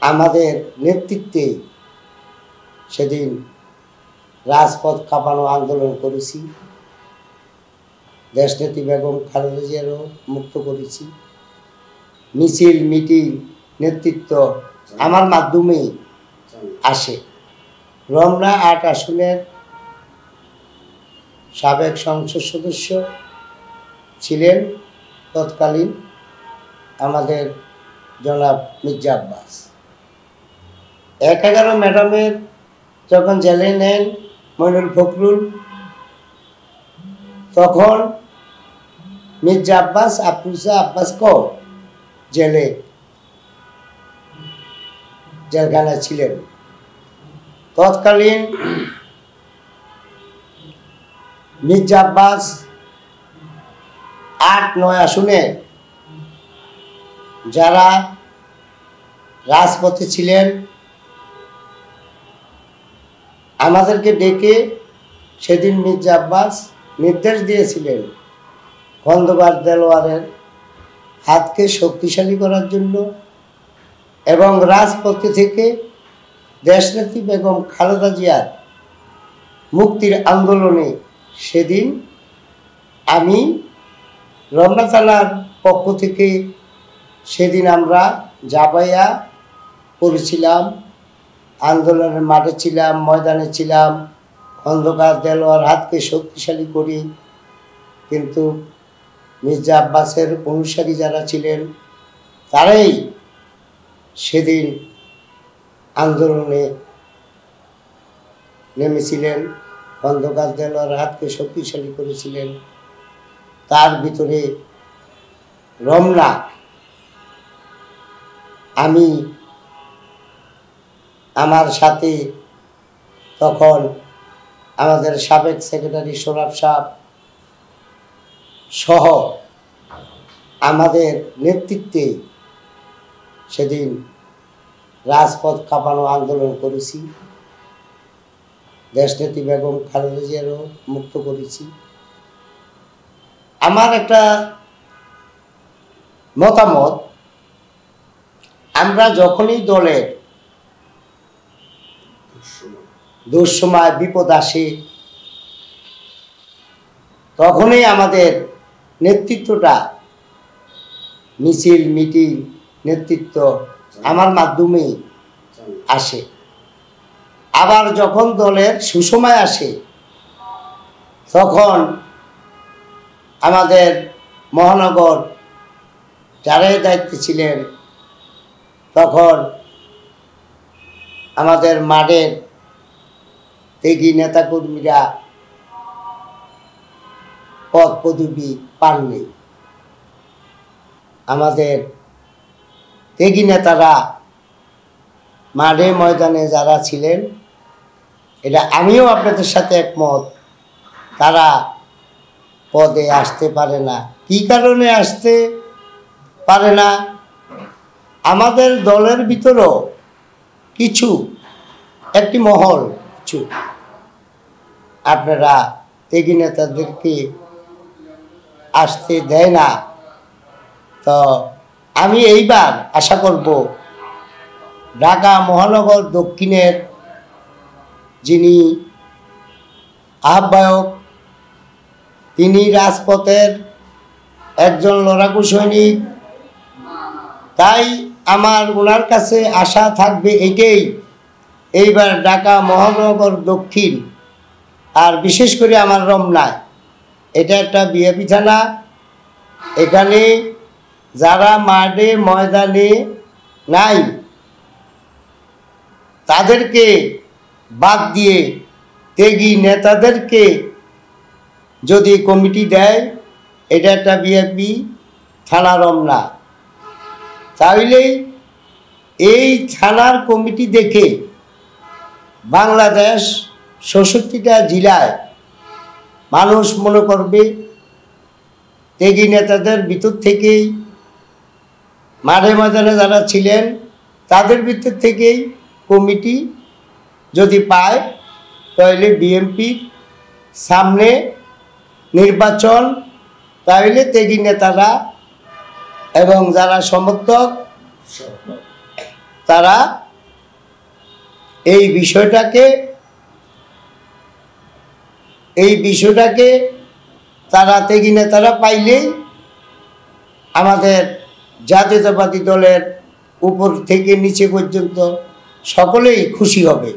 আমাদের নেতৃত্বে সেদিন রাজপথ কাঁপানো আন্দোলন করেছি, দেশনেত্রী বেগম খালেদা জিয়ারও মুক্ত করেছি। মিছিল মিটিং নেতৃত্ব আমার মাধ্যমেই আসে। রমনা ৮ আসনের সাবেক সংসদ সদস্য ছিলেন তৎকালীন আমাদের জনাব মির্জা আব্বাস। ১/১১ ম্যাডামের যখন জেলে নেন মইনুল ফখরুল, তখন মির্জা আব্বাস আফরোজা আব্বাসকেও জেলখানায় ছিলেন। তৎকালীন মির্জা আব্বাস ৮-৯ আসনে যারা রাজপথে ছিলেন আমাদেরকে ডেকে সেদিন মির্জা আব্বাস নির্দেশ দিয়েছিলেন খন্দকার দেলোয়ারের হাতকে শক্তিশালী করার জন্য এবং রাজপথে থেকে দেশনেত্রী বেগম খালেদা জিয়ার মুক্তির আন্দোলনে সেদিন আমি রমনা থানার পক্ষ থেকে সেদিন আমরা জাবাইয়া করেছিলাম, আন্দোলনের মাঠে ছিলাম, ময়দানে ছিলাম, খন্দকার দেলোয়ার হাতকে শক্তিশালী করি। কিন্তু মির্জা আব্বাসের অনুসারী যারা ছিলেন তারাই সেদিন আন্দোলনে নেমেছিলেন, খন্দকার দেলোয়ার হাতকে শক্তিশালী করেছিলেন। তার ভিতরে রমনা আমি আমার সাথে তখন আমাদের সাবেক সেক্রেটারি সোরাব সাহেব সহ আমাদের নেতৃত্বে সেদিন রাজপথ কাঁপানো আন্দোলন করেছি, দেশনেত্রী বেগম খালেদা জিয়ারও মুক্ত করেছি। আমার একটা মতামত, আমরা যখনই দলের দুঃসময় বিপদ আসে তখনই আমাদের নেতৃত্বটা মিছিল মিটিং নেতৃত্ব আমার মাধ্যমেই আসে। আবার যখন দলের সুসময় আসে তখন আমাদের মহানগর যারাই দায়িত্বে ছিলেন তখন আমাদের মাঠের ত্যাগী নেতাকর্মীরা পদ পদবি পাননি। আমাদের ত্যাগী নেতারা মাঠে ময়দানে যারা ছিলেন, এটা আমিও আপনাদের সাথে একমত, তারা পদে আসতে পারে না। কী কারণে আসতে পারে না? আমাদের দলের ভিতরও কিছু একটি মহল কিছু আপনারা ত্যাগী নেতাদেরকে আসতে দেয় না। তো আমি এইবার আশা করব ঢাকা মহানগর দক্ষিণের যিনি আহ্বায়ক, তিনি রাজপথের একজন লড়াকু সৈনিক, তাই আমার ওনার কাছে আশা থাকবে এইটাই, এইবার ঢাকা মহানগর দক্ষিণ আর বিশেষ করে আমার রমনায়, এটা একটা বিএপি থানা, এখানে যারা মাঠে ময়দানে নাই তাদেরকে বাদ দিয়ে ত্যাগী নেতাদেরকে যদি কমিটি দেয়, এটা একটা বিএপি থানা রমনা, তাহলে এই থানার কমিটি দেখে বাংলাদেশ ৬৬টা জেলায় মানুষ মনে করবে ত্যাগী নেতাদের ভিতর থেকেই, মাঠে ময়দানে যারা ছিলেন তাদের ভিতর থেকেই কমিটি যদি পায়, তাহলে বিএনপির সামনে নির্বাচন, তাহলে ত্যাগী নেতারা এবং যারা সমর্থক তারা এই বিষয়টাকে তারা ত্যাগী নেতারা পাইলেই আমাদের জাতীয়তাবাদী দলের উপর থেকে নিচে পর্যন্ত সকলেই খুশি হবে।